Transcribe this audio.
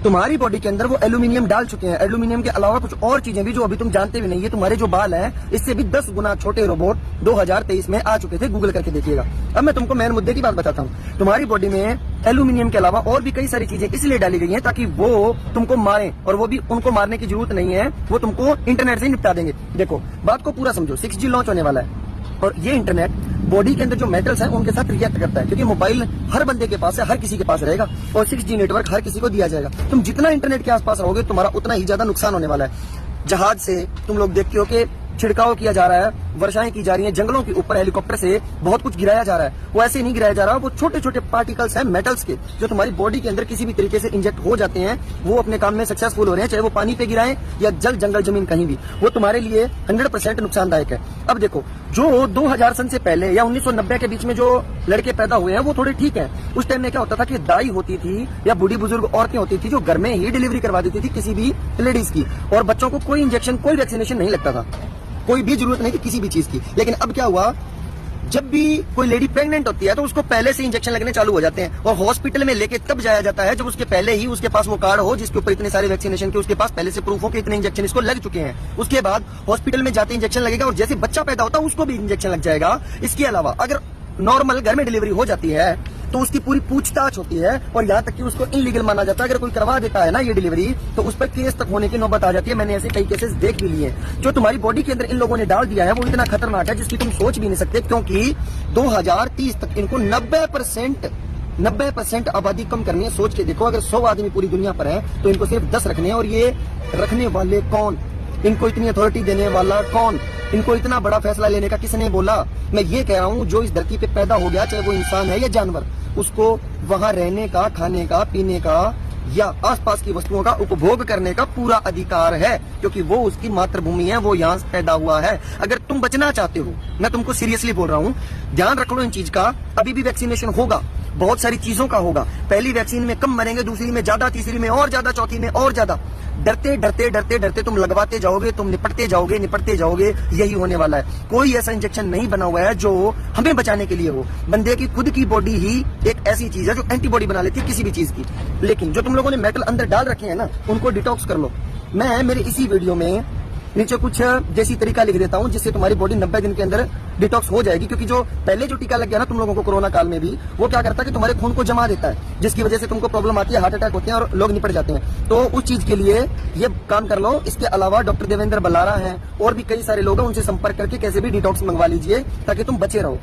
तुम्हारी बॉडी के अंदर वो एल्यूमिनियम डाल चुके हैं। एल्यूमिनियम के अलावा कुछ और चीजें भी जो अभी तुम जानते भी नहीं है। तुम्हारे जो बाल हैं इससे भी 10 गुना छोटे रोबोट 2023 में आ चुके थे, गूगल करके देखिएगा। अब मैं तुमको मेन मुद्दे की बात बताता हूँ। तुम्हारी बॉडी में एल्यूमिनियम के अलावा और भी कई सारी चीजें इसलिए डाली गई हैं ताकि वो तुमको मारें, और वो भी उनको मारने की जरूरत नहीं है, वो तुमको इंटरनेट से निपटा देंगे। देखो बात को पूरा समझो, 6G लॉन्च होने वाला है और ये इंटरनेट बॉडी के अंदर जो मेटल्स हैं उनके साथ रिएक्ट करता है, क्योंकि मोबाइल हर बंदे के पास है, हर किसी के पास रहेगा और 6G नेटवर्क हर किसी को दिया जाएगा। तुम जितना इंटरनेट के आसपास रहोगे तुम्हारा उतना ही ज्यादा नुकसान होने वाला है। जहाज से तुम लोग देखते हो कि छिड़काव किया जा रहा है, वर्षाएं की जा रही हैं, जंगलों के ऊपर हेलीकॉप्टर से बहुत कुछ गिराया जा रहा है। वो ऐसे नहीं गिराया जा रहा, वो छोटे छोटे पार्टिकल्स हैं मेटल्स के, जो तुम्हारी बॉडी के अंदर किसी भी तरीके से इंजेक्ट हो जाते हैं। वो अपने काम में सक्सेसफुल हो रहे हैं, चाहे वो पानी पे गिराएं या जल जंगल जमीन कहीं भी, वो तुम्हारे लिए 100% नुकसानदायक है। अब देखो जो 2000 सन से पहले या 1990 के बीच में जो लड़के पैदा हुए हैं वो थोड़े ठीक है। उस टाइम में क्या होता था कि दाई होती थी या बूढ़ी बुजुर्ग औरतें होती थी जो घर में ही डिलीवरी करवा देती थी किसी भी लेडीज की, और बच्चों को कोई इंजेक्शन कोई वैक्सीनेशन नहीं लगता था, कोई भी जरूरत नहीं थी किसी भी चीज की। लेकिन अब क्या हुआ, जब भी कोई लेडी प्रेग्नेंट होती है तो उसको पहले से इंजेक्शन लगने चालू हो जाते हैं और हॉस्पिटल में लेके तब जाया जाता है जब उसके पहले ही उसके पास वो कार्ड हो जिसके ऊपर इतने सारे वैक्सीनेशन के उसके पास पहले से प्रूफ हो कि इतने इंजेक्शन इसको लग चुके हैं। उसके बाद हॉस्पिटल में जाते इंजेक्शन लगेगा और जैसे बच्चा पैदा होता है उसको भी इंजेक्शन लग जाएगा। इसके अलावा अगर नॉर्मल घर में डिलीवरी हो जाती है तो उसकी पूरी पूछताछ होती है और यहाँ तक कि उसको इनलीगल माना जाता है। अगर कोई करवा देता है ना ये डिलीवरी तो उस पर केस तक होने की नौबत आ जाती है। मैंने ऐसे कई केसेस देख भी लिए। जो तुम्हारी बॉडी के अंदर इन लोगों ने डाल दिया है वो इतना खतरनाक है जिसकी तुम सोच भी नहीं सकते, क्योंकि 2030 तक इनको 90% आबादी कम करनी है। सोच के देखो, अगर 100 आदमी पूरी दुनिया पर है तो इनको सिर्फ 10 रखने हैं, और ये रखने वाले कौन, इनको इतनी अथॉरिटी देने वाला कौन, इनको इतना बड़ा फैसला लेने का किसने बोला? मैं ये कह रहा हूँ जो इस धरती पे पैदा हो गया, चाहे वो इंसान है या जानवर, उसको वहां रहने का, खाने का, पीने का या आसपास की वस्तुओं का उपभोग करने का पूरा अधिकार है, क्योंकि वो उसकी मातृभूमि है, वो यहाँ पैदा हुआ है। अगर तुम बचना चाहते हो, मैं तुमको सीरियसली बोल रहा हूँ, ध्यान रख लो इन चीज का। अभी भी वैक्सीनेशन होगा, बहुत सारी चीजों का होगा। पहली वैक्सीन में कम मरेंगे, दूसरी में ज्यादा, तीसरी में और ज्यादा, चौथी में और ज्यादा। डरते डरते डरते डरते तुम लगवाते जाओगे, तुम निपटते जाओगे, यही होने वाला है। कोई ऐसा इंजेक्शन नहीं बना हुआ है जो हमें बचाने के लिए हो। बंदे की खुद की बॉडी ही एक ऐसी चीज है जो एंटीबॉडी बना लेती है किसी भी चीज की। लेकिन जो तुम लोगों ने मेटल अंदर डाल रखे हैं ना, उनको डिटॉक्स कर लो। मैं मेरे इसी वीडियो में नीचे कुछ जैसी तरीका लिख देता हूं जिससे तुम्हारी बॉडी 90 दिन के अंदर डिटॉक्स हो जाएगी। क्योंकि जो पहले जो टीका लग गया ना तुम लोगों को कोरोना काल में भी, वो क्या करता है कि तुम्हारे खून को जमा देता है, जिसकी वजह से तुमको प्रॉब्लम आती है, हार्ट अटैक होते हैं और लोग निपट जाते हैं। तो उस चीज के लिए ये काम कर लो। इसके अलावा डॉक्टर देवेंद्र बल्लारा हैं और भी कई सारे लोग हैं, उनसे संपर्क करके कैसे भी डिटॉक्स मंगवा लीजिए ताकि तुम बचे रहो।